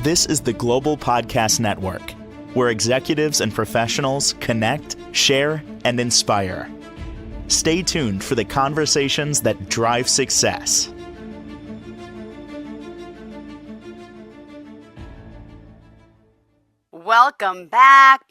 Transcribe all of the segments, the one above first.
This is the Global Podcast Network, where executives and professionals connect, share, and inspire. Stay tuned for the conversations that drive success. Welcome back.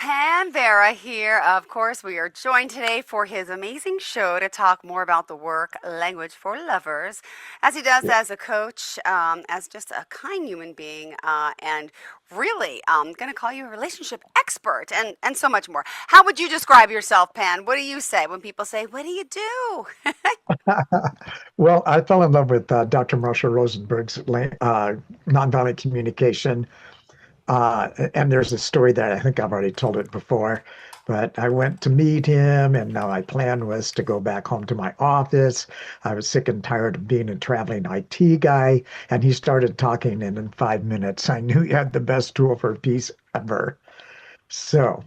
Vera here. Of course, we are joined today for his amazing show to talk more about the work Language for Lovers, as he does as a coach, as just a kind human being, and really going to call you a relationship expert and so much more. How would you describe yourself, Pan? What do you say when people say, what do you do? Well, I fell in love with Dr. Marshall Rosenberg's nonviolent communication. And there's a story that I think I've already told it before, but I went to meet him, and now my plan was to go back home to my office. I was sick and tired of being a traveling IT guy, and he started talking, and in 5 minutes, I knew he had the best tool for peace ever. So,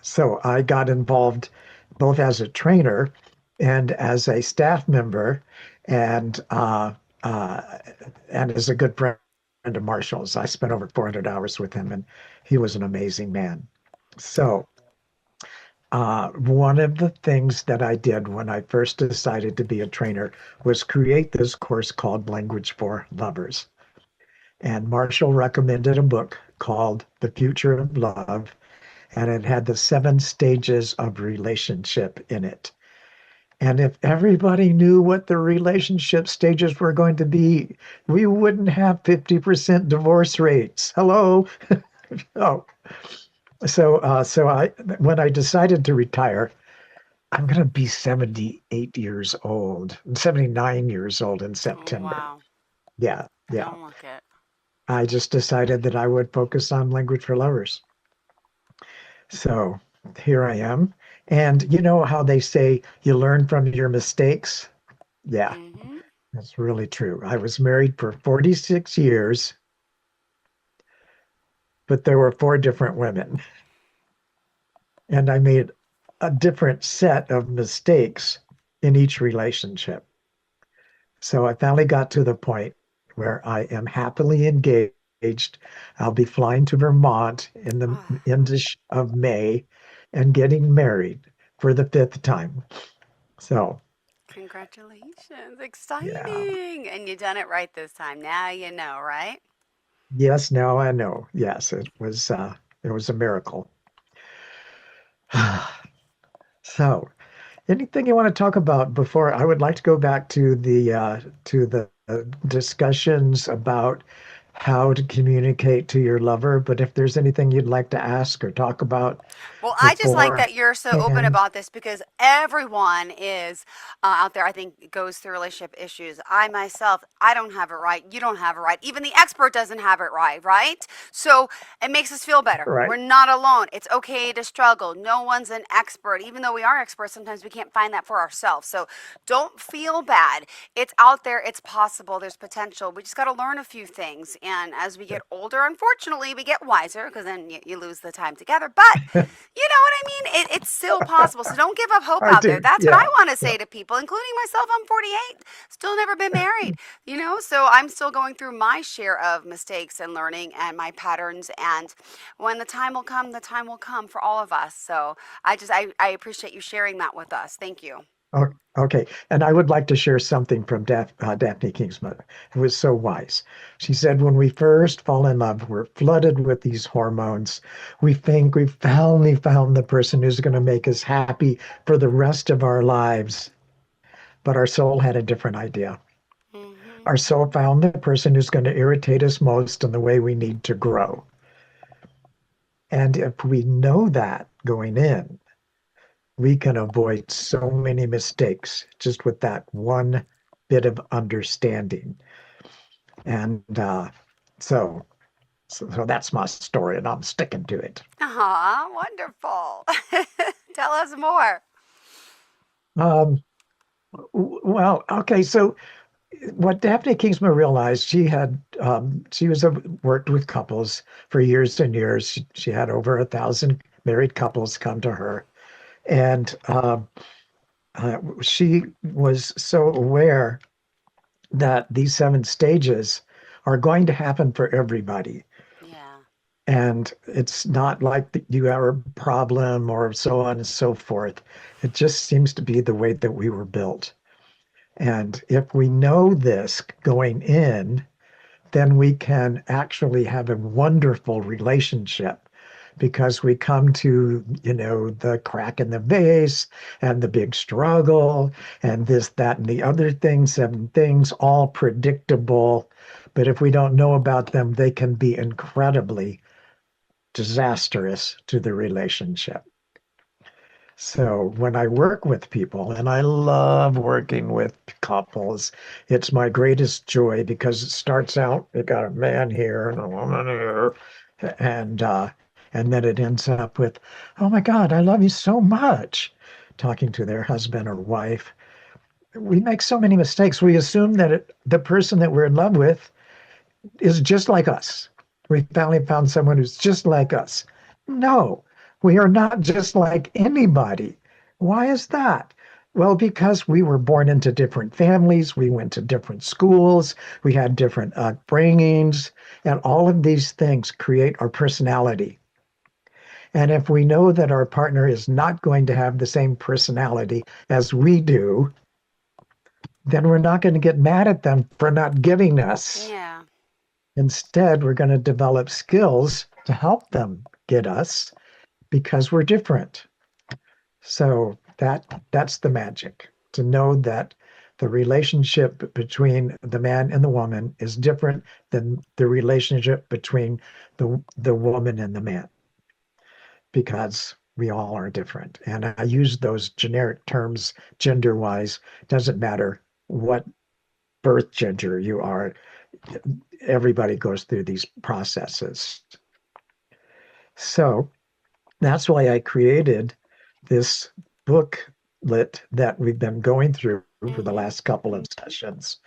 so I got involved both as a trainer and as a staff member, and as a good friend of Marshall's. I spent over 400 hours with him, and he was an amazing man. So, one of the things that I did when I first decided to be a trainer was create this course called Language for Lovers. And Marshall recommended a book called The Future of Love, and it had the 7 stages of relationship in it. And if everybody knew what the relationship stages were going to be, we wouldn't have 50% divorce rates. Hello. Oh, so when I decided to retire, I'm going to be 78 years old, 79 years old in September. Oh, wow. Yeah. Don't look it. I just decided that I would focus on Language for Lovers. So here I am. And you know how they say you learn from your mistakes? Yeah, that's really true. I was married for 46 years, but there were 4 different women. And I made a different set of mistakes in each relationship. So I finally got to the point where I am happily engaged. I'll be flying to Vermont in the end of May and getting married for the 5th time. So Congratulations. Exciting. yeah. And you done it right this time. Now you know, right? Yes, now I know. Yes, it was a miracle. So, anything you want to talk about before I would like to go back to the discussions about how to communicate to your lover, but if there's anything you'd like to ask or talk about Well, I just like before, that you're so open and about this because everyone is out there, I think, goes through relationship issues. I myself, I don't have it right. You don't have it right. Even the expert doesn't have it right, right? So it makes us feel better. right, We're not alone. It's okay to struggle. No one's an expert. Even though we are experts, sometimes we can't find that for ourselves. So don't feel bad. It's out there. It's possible. There's potential. We just got to learn a few things. And as we get older, unfortunately, we get wiser because then you lose the time together. But you know what I mean? It's still possible. So don't give up hope I out there. do. That's what I Yeah, want to yeah. say to people, including myself. I'm 48, still never been married, so I'm still going through my share of mistakes and learning and my patterns. And when the time will come, the time will come for all of us. So I appreciate you sharing that with us. Thank you. Okay. And I would like to share something from Daphne King's mother, who was so wise. She said, when we first fall in love, we're flooded with these hormones. We think we've finally found the person who's going to make us happy for the rest of our lives. But our soul had a different idea. Hmm. Our soul found the person who's going to irritate us most in the way we need to grow. And if we know that going in, we can avoid so many mistakes just with that one bit of understanding. And so that's my story, and I'm sticking to it. Aw, wonderful. Tell us more. Um, well, okay, so what Daphne Kingsman realized, she was worked with couples for years and years. She had over 1,000 married couples come to her, and she was so aware that these 7 stages are going to happen for everybody. And it's not like that you have a problem or so on and so forth. It just seems to be the way that we were built. And if we know this going in, then we can actually have a wonderful relationship because we come to, the crack in the vase and the big struggle and this, that, and the other things, and things all predictable. But if we don't know about them, they can be incredibly disastrous to the relationship. So when I work with people, and I love working with couples, it's my greatest joy because it starts out, you got a man here and a woman here, and uh, and then it ends up with, oh my God, I love you so much, talking to their husband or wife. We make so many mistakes. We assume that the person that we're in love with is just like us. We finally found someone who's just like us. No, we are not just like anybody. Why is that? Well, because we were born into different families, we went to different schools, we had different upbringings, and all of these things create our personality. And if we know that our partner is not going to have the same personality as we do, then we're not going to get mad at them for not giving us. Yeah. Instead, we're going to develop skills to help them get us because we're different. So that's the magic, to know that the relationship between the man and the woman is different than the relationship between the woman and the man because we all are different. And I use those generic terms gender wise. Doesn't matter what birth gender you are, everybody goes through these processes. So that's why I created this booklet that we've been going through for the Mm-hmm. last couple of sessions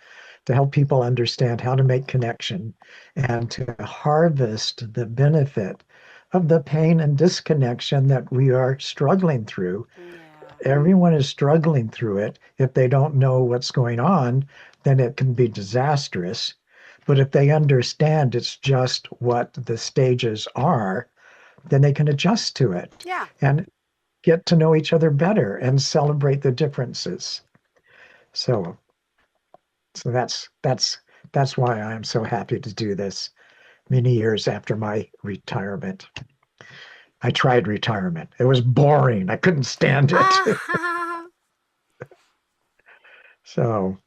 to help people understand how to make connection and to harvest the benefit of the pain and disconnection that we are struggling through. Yeah. Everyone is struggling through it. If they don't know what's going on, then it can be disastrous. But if they understand it's just what the stages are, then they can adjust to it Yeah. and get to know each other better and celebrate the differences. So, so that's why I'm so happy to do this many years after my retirement. I tried retirement. It was boring. I couldn't stand it. Ah, So,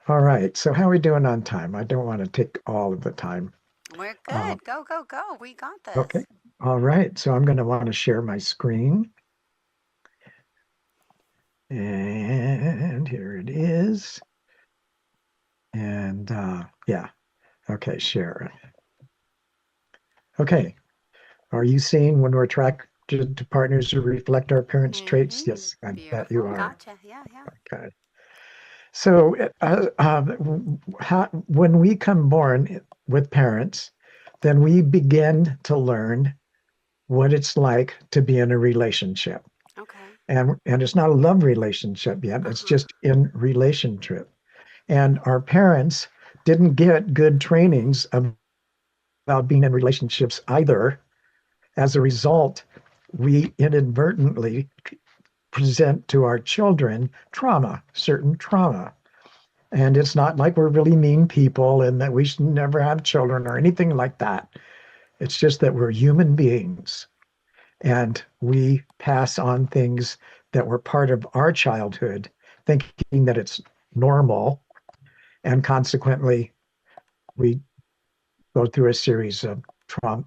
all right. So how are we doing on time? I don't want to take all of the time. we're Uh, good. Go, go, go. We got okay. this. All right. So I'm going to want to share my screen. And here it is. And yeah. Okay, share. Okay. Are you seeing when we're attracted to partners who reflect our parents' traits? Mm-hmm. Yes, I bet you Beautiful. are. Gotcha. Yeah, yeah. Okay. So, when we come born with parents, then we begin to learn what it's like to be in a relationship. Okay. And it's not a love relationship yet, it's Uh-huh. just in relationship. And our parents didn't get good trainings about being in relationships either. As a result, we inadvertently present to our children trauma, certain trauma. And it's not like we're really mean people and that we should never have children or anything like that. It's just that we're human beings and we pass on things that were part of our childhood, thinking that it's normal. And consequently, we go through a series of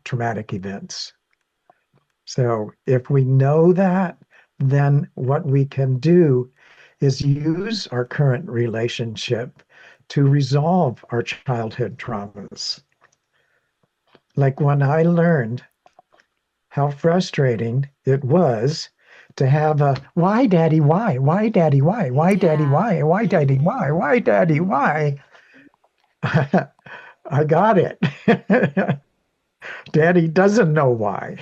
traumatic events. So if we know that, then what we can do is use our current relationship to resolve our childhood traumas. Like when I learned how frustrating it was to have a why, daddy, why? Why, daddy, why? Why, daddy, Yeah. why? Why, daddy, Mm-hmm. why? Why, daddy, why? I got it. Daddy doesn't know why,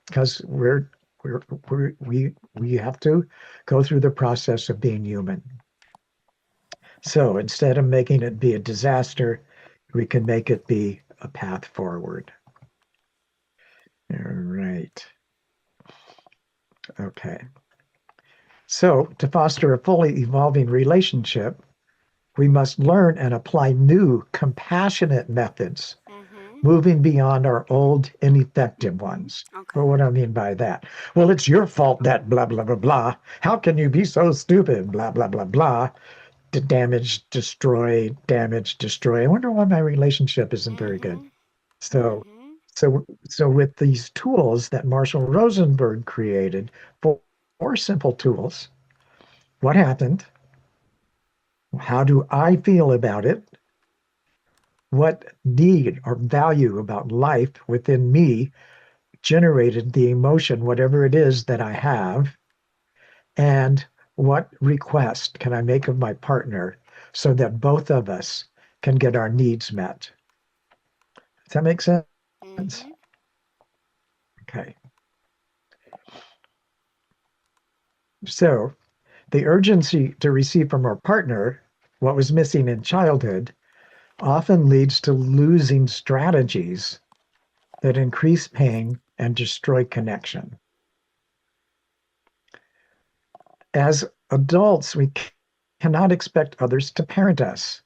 because we're, we have to go through the process of being human. So instead of making it be a disaster, we can make it be a path forward. All right. Okay. So, to foster a fully evolving relationship, we must learn and apply new, compassionate methods, Mm-hmm. moving beyond our old, ineffective ones. Well, Okay. what do I mean by that? Well, it's your fault that blah, blah, blah, blah. How can you be so stupid? Blah, blah, blah, blah. To damage, destroy, damage, destroy. I wonder why my relationship isn't very good. Mm-hmm. So, Mm-hmm. so with these tools that Marshall Rosenberg created, four simple tools, what happened? How do I feel about it? What need or value about life within me generated the emotion, whatever it is that I have? And what request can I make of my partner so that both of us can get our needs met? Does that make sense? Mm-hmm. Okay. So the urgency to receive from our partner what was missing in childhood often leads to losing strategies that increase pain and destroy connection. As adults, we cannot expect others to parent us.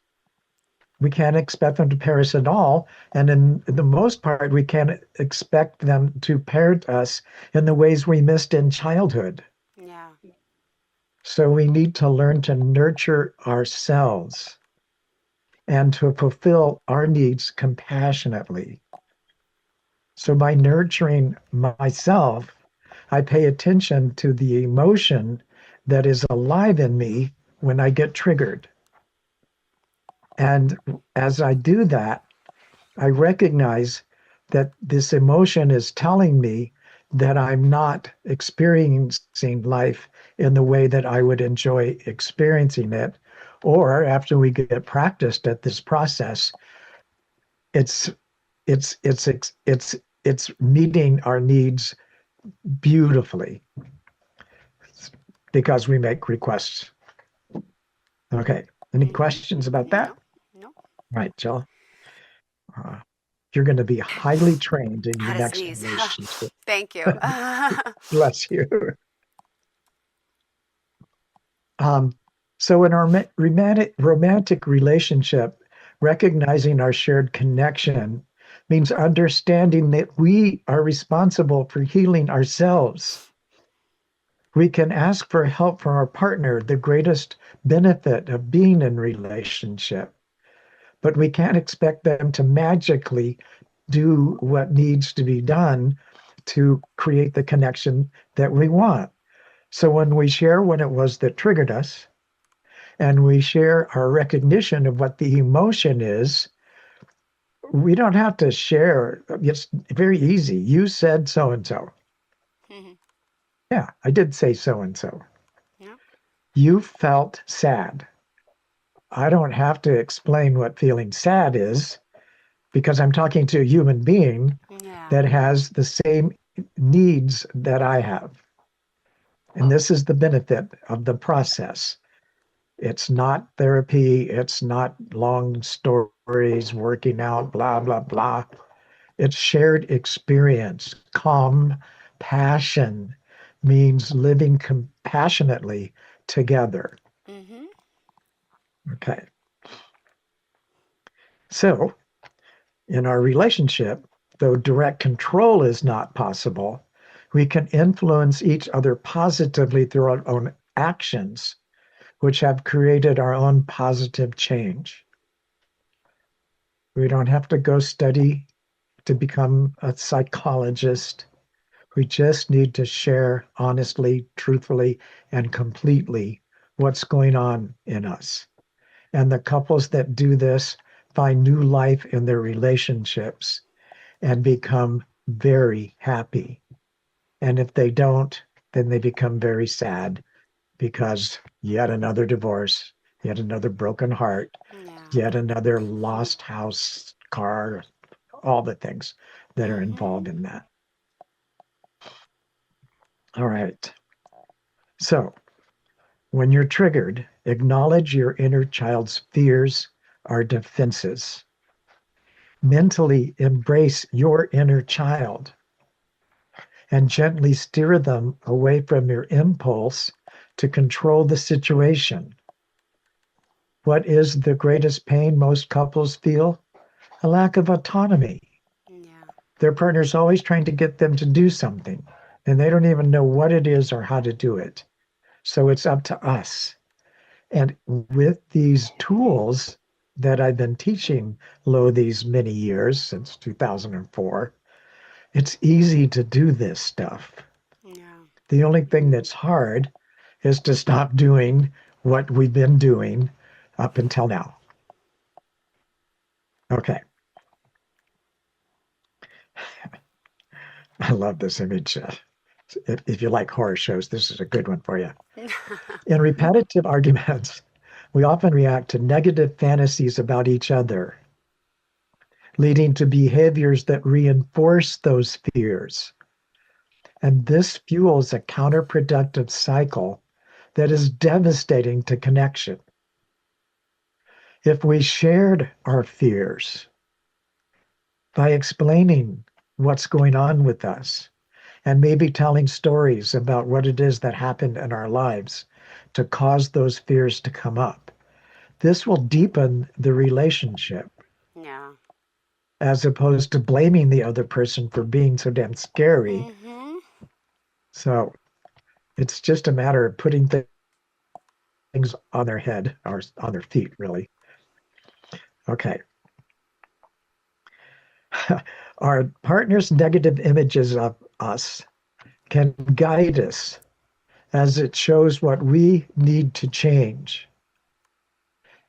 We can't expect them to parent us at all. And in the most part, we can't expect them to parent us in the ways we missed in childhood. Yeah. So we need to learn to nurture ourselves and to fulfill our needs compassionately. So by nurturing myself, I pay attention to the emotion that is alive in me when I get triggered. And as I do that, I recognize that this emotion is telling me that I'm not experiencing life in the way that I would enjoy experiencing it. Or after we get practiced at this process, it's it's it's it's meeting our needs beautifully because we make requests. Okay. Any Mm-hmm. questions about that? No. No. Right, Jill. Uh, you're going to be highly trained in I your had to next sneeze. relationship. Thank you. Bless you. Um, so in our romantic relationship, recognizing our shared connection means understanding that we are responsible for healing ourselves. We can ask for help from our partner, the greatest benefit of being in relationship, but we can't expect them to magically do what needs to be done to create the connection that we want. So when we share what it was that triggered us, and we share our recognition of what the emotion is, we don't have to share. It's very easy. You said so and so. Mm-hmm. Yeah, I did say so and so. Yeah. You felt sad. I don't have to explain what feeling sad is because I'm talking to a human being Yeah. that has the same needs that I have. And this is the benefit of the process. It's not therapy. It's not long stories, working out, blah, blah, blah. It's shared experience. Calm passion means living compassionately together. Mm-hmm. Okay. So, in our relationship, though direct control is not possible, we can influence each other positively through our own actions, which have created our own positive change. We don't have to go study to become a psychologist. We just need to share honestly, truthfully, and completely what's going on in us. And the couples that do this find new life in their relationships and become very happy. And if they don't, then they become very sad because yet another divorce, yet another broken heart, Yeah. yet another lost house, car, all the things that are Mm-hmm. involved in that. All right. So when you're triggered, acknowledge your inner child's fears or defenses. Mentally embrace your inner child. and gently steer them away from your impulse to control the situation. What is the greatest pain most couples feel? A lack of autonomy. Yeah. Their partner's always trying to get them to do something, and they don't even know what it is or how to do it. So it's up to us. And with these tools that I've been teaching Lo these many years, since 2004, it's easy to do this stuff. Yeah. The only thing that's hard is to stop doing what we've been doing up until now. Okay. I love this image. If you like horror shows, this is a good one for you. In repetitive arguments, we often react to negative fantasies about each other, leading to behaviors that reinforce those fears. And this fuels a counterproductive cycle that is devastating to connection. If we shared our fears by explaining what's going on with us and maybe telling stories about what it is that happened in our lives to cause those fears to come up, this will deepen the relationship Yeah. as opposed to blaming the other person for being so damn scary. Mm-hmm. So it's just a matter of putting things on their head or on their feet, really. Okay. Our partner's negative images of us can guide us as it shows what we need to change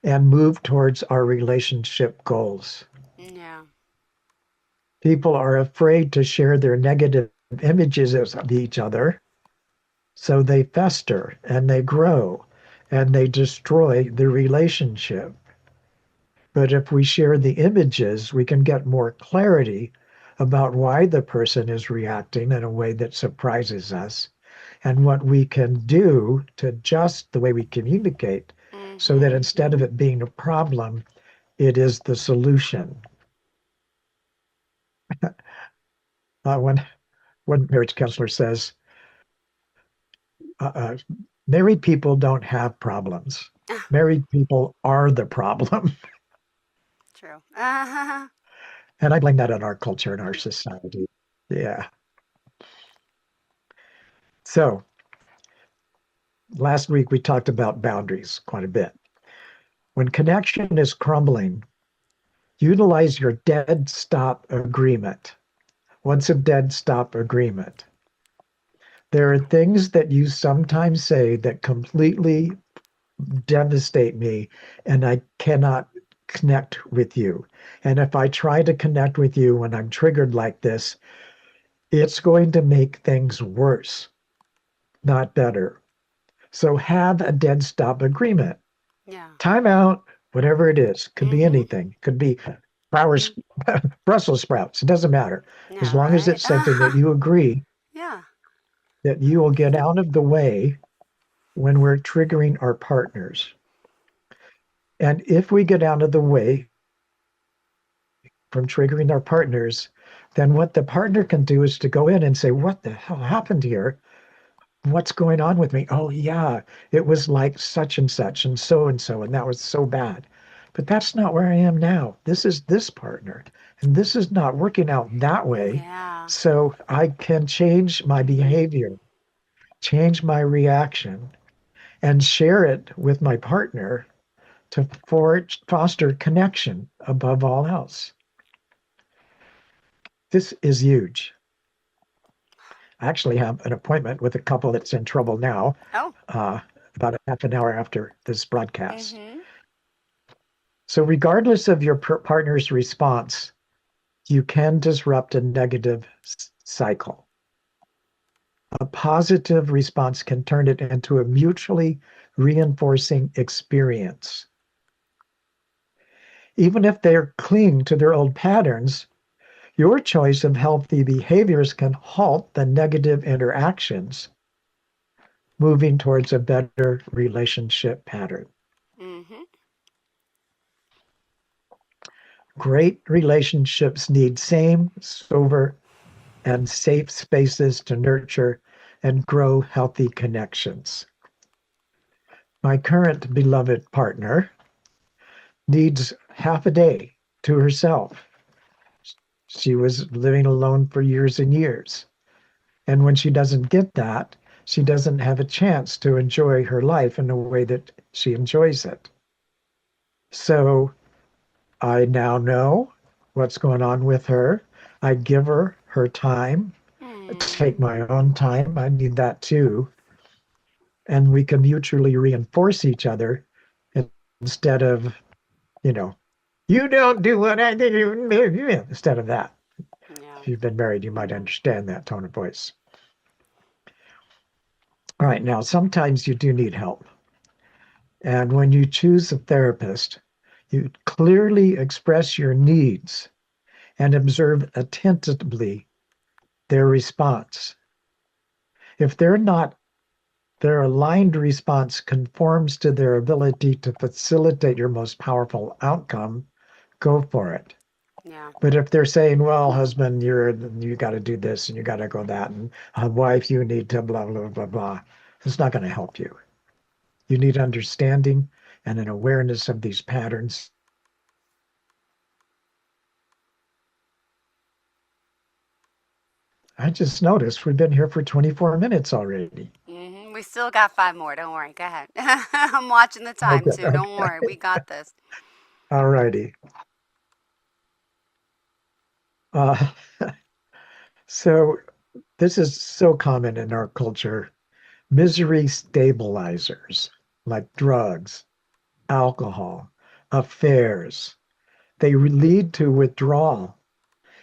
and move towards our relationship goals. Yeah. People are afraid to share their negative images of each other, so they fester and they grow and they destroy the relationship. But if we share the images, we can get more clarity about why the person is reacting in a way that surprises us and what we can do to adjust the way we communicate so that Mm-hmm. instead of it being a problem, it is the solution. When one marriage counselor says, uh, uh, married people don't have problems. Ah, Married people are the problem. true. Uh-huh. And I blame that on our culture and our society. Yeah. So last week we talked about boundaries quite a bit. When connection is crumbling, utilize your dead stop agreement. What's a dead stop agreement? There are things that you sometimes say that completely devastate me, and I cannot connect with you. And if I try to connect with you when I'm triggered like this, it's going to make things worse, not better. So have a dead stop agreement. Yeah. Time out, whatever it is, could be Mm-hmm. anything, could be flowers, Brussels sprouts, it doesn't matter. As Yeah, long as right. it's something that you agree Yeah. that you will get out of the way when we're triggering our partners. And if we get out of the way from triggering our partners, then what the partner can do is to go in and say, what the hell happened here? What's going on with me? Oh, yeah, it was like such and such and so, and that was so bad. But that's not where I am now. This is this partner, and this is not working out that way. Yeah. So I can change my behavior, change my reaction, and share it with my partner to foster connection above all else. This is huge. I actually have an appointment with a couple that's in trouble now, Oh. uh, about a half an hour after this broadcast. Mm-hmm. So, regardless of your partner's response, you can disrupt a negative cycle. A positive response can turn it into a mutually reinforcing experience. Even if they cling to their old patterns, your choice of healthy behaviors can halt the negative interactions, moving towards a better relationship pattern. Mm-hmm. Great relationships need same, sober, and safe spaces to nurture and grow healthy connections. My current beloved partner needs half a day to herself. She was living alone for years and years. And when she doesn't get that, she doesn't have a chance to enjoy her life in a way that she enjoys it. So I now know what's going on with her. I give her her time, take Mm. my own time. I need that too. And we can mutually reinforce each other instead of, you know, you don't do what I do, instead of that. Yeah. If you've been married, you might understand that tone of voice. All right, now sometimes you do need help. And when you choose a therapist, you clearly express your needs and observe attentively their response. If they're not, their aligned response conforms to their ability to facilitate your most powerful outcome, go for it. Yeah. But if they're saying, well, husband, you got to do this and you got to go that, and wife, you need to blah, blah, blah, blah, it's not going to help you. You need understanding and an awareness of these patterns. I just noticed we've been here for 24 minutes already. We still got 5 more. Don't worry. Go ahead. I'm watching the time Okay, too. Don't worry. We got this. all righty. Uh, so this is so common in our culture. Misery stabilizers like drugs, alcohol, affairs, they lead to withdrawal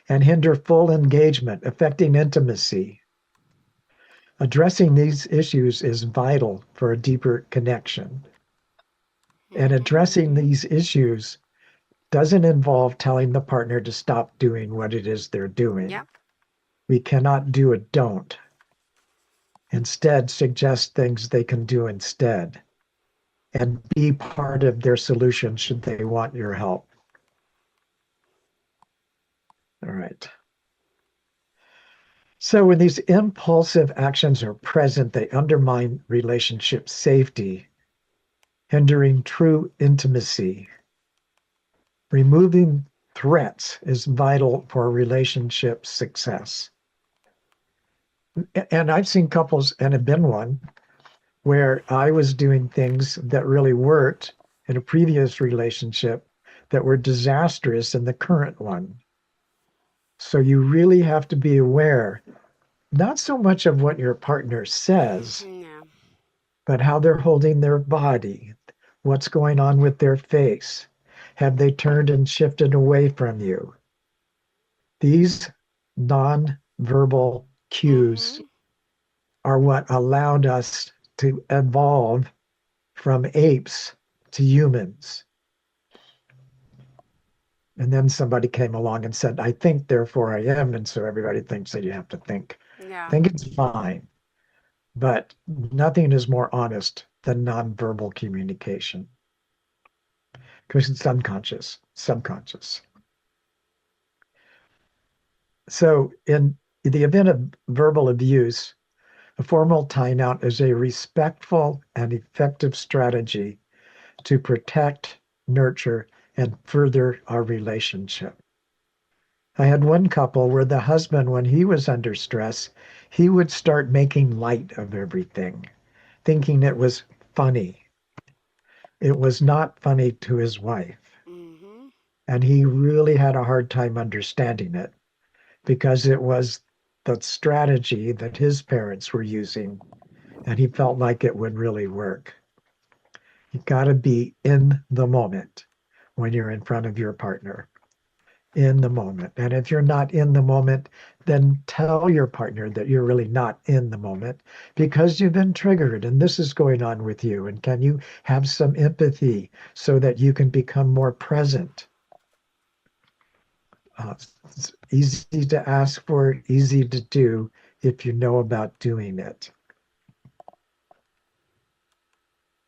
and hinder full engagement, affecting intimacy. Addressing these issues is vital for a deeper connection. And Hmm. addressing these issues doesn't involve telling the partner to stop doing what it is they're doing. Yep. We cannot do a don't. Instead, suggest things they can do instead and be part of their solution should they want your help. All right. So when these impulsive actions are present, they undermine relationship safety, hindering true intimacy. Removing threats is vital for relationship success. And I've seen couples, and have been one, where I was doing things that really worked in a previous relationship that were disastrous in the current one. So you really have to be aware, not so much of what your partner says, Yeah. but how they're holding their body, what's going on with their face. Have they turned and shifted away from you? These non-verbal cues Hmm. are what allowed us to evolve from apes to humans. And then somebody came along and said, I think, therefore I am. And so everybody thinks that you have to think. Yeah. Think it's fine. But nothing is more honest than nonverbal communication because it's unconscious, subconscious. So, in the event of verbal abuse, a formal timeout is a respectful and effective strategy to protect, nurture, and further our relationship. I had one couple where the husband, when he was under stress, he would start making light of everything, thinking it was funny. It was not funny to his wife. Hmm. And he really had a hard time understanding it because it was the strategy that his parents were using, and he felt like it would really work. You got to be in the moment when you're in front of your partner, in the moment. And if you're not in the moment, then tell your partner that you're really not in the moment because you've been triggered and this is going on with you. And can you have some empathy so that you can become more present? It's easy to ask for, easy to do if you know about doing it.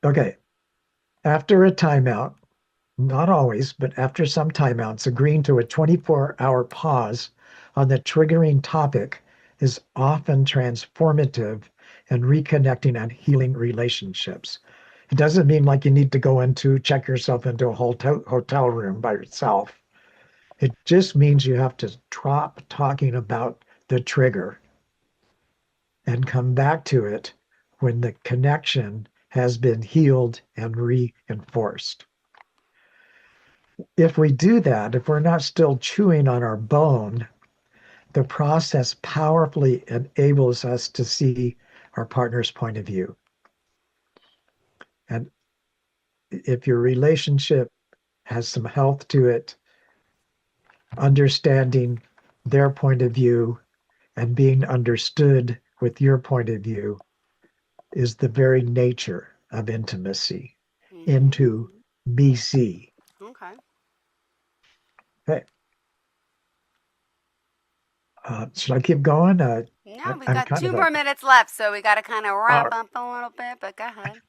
Okay, after a timeout, not always, but after some timeouts, agreeing to a 24-hour pause on the triggering topic is often transformative and reconnecting and healing relationships. It doesn't mean like you need to go into check yourself into a hotel room by yourself. It just means you have to drop talking about the trigger and come back to it when the connection has been healed and reinforced. If we do that, if we're not still chewing on our bone, the process powerfully enables us to see our partner's point of view. And if your relationship has some health to it, understanding their point of view and being understood with your point of view is the very nature of intimacy. Into BC. Okay. Okay. Should I keep going? No, we I'm got kind 2 of more minutes left, so we got to kind of wrap uh, up a little bit, but go ahead.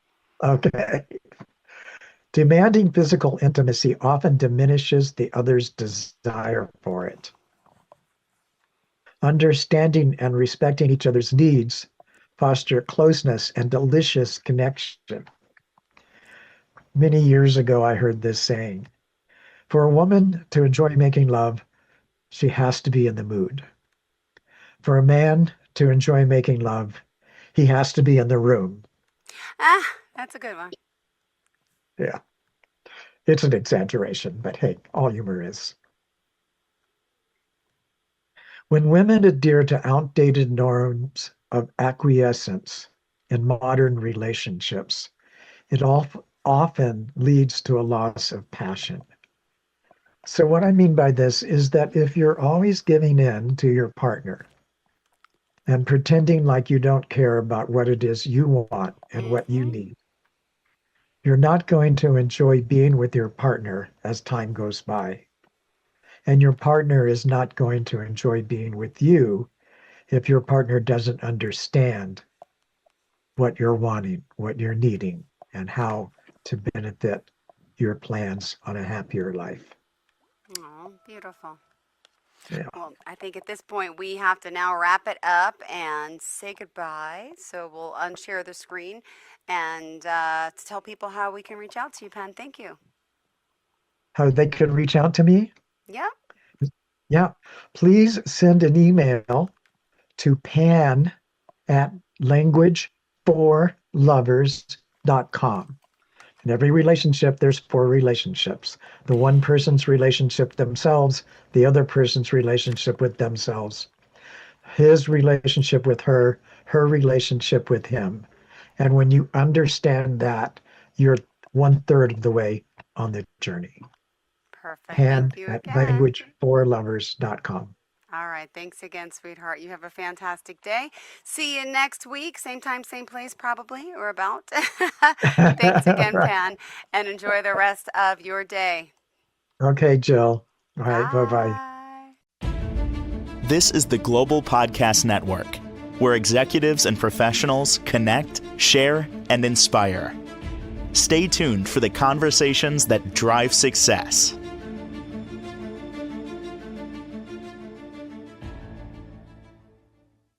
okay. Demanding physical intimacy often diminishes the other's desire for it. Understanding and respecting each other's needs foster closeness and delicious connection. Many years ago, I heard this saying, for a woman to enjoy making love, she has to be in the mood. For a man to enjoy making love, he has to be in the room. That's a good one. Yeah, it's an exaggeration, but hey, all humor is. When women adhere to outdated norms of acquiescence in modern relationships, it often leads to a loss of passion. So, what I mean by this is that if you're always giving in to your partner and pretending like you don't care about what it is you want and what you need, you're not going to enjoy being with your partner as time goes by. And your partner is not going to enjoy being with you if your partner doesn't understand what you're wanting, what you're needing, and how to benefit your plans on a happier life. Oh, beautiful. Yeah. Well, I think at this point we have to now wrap it up and say goodbye. So we'll unshare the screen and to tell people how we can reach out to you, Pen. Thank you. How they can reach out to me? Yeah. Yeah. Please send an email to pan@languageforlovers.com. In every relationship, there's 4 relationships. The one person's relationship themselves, the other person's relationship with themselves, his relationship with her, her relationship with him. And when you understand that, you're 1/3 of the way on the journey. Perfect. Pan Thank you at again. languageforlovers.com. All right. Thanks again, sweetheart. You have a fantastic day. See you next week. Same time, same place, probably, or about. Thanks again, Right. Pan, and enjoy the rest of your day. Okay, Jill. All right. Bye-bye. Bye. This is the Global Podcast Network, where executives and professionals connect, share, and inspire. Stay tuned for the conversations that drive success.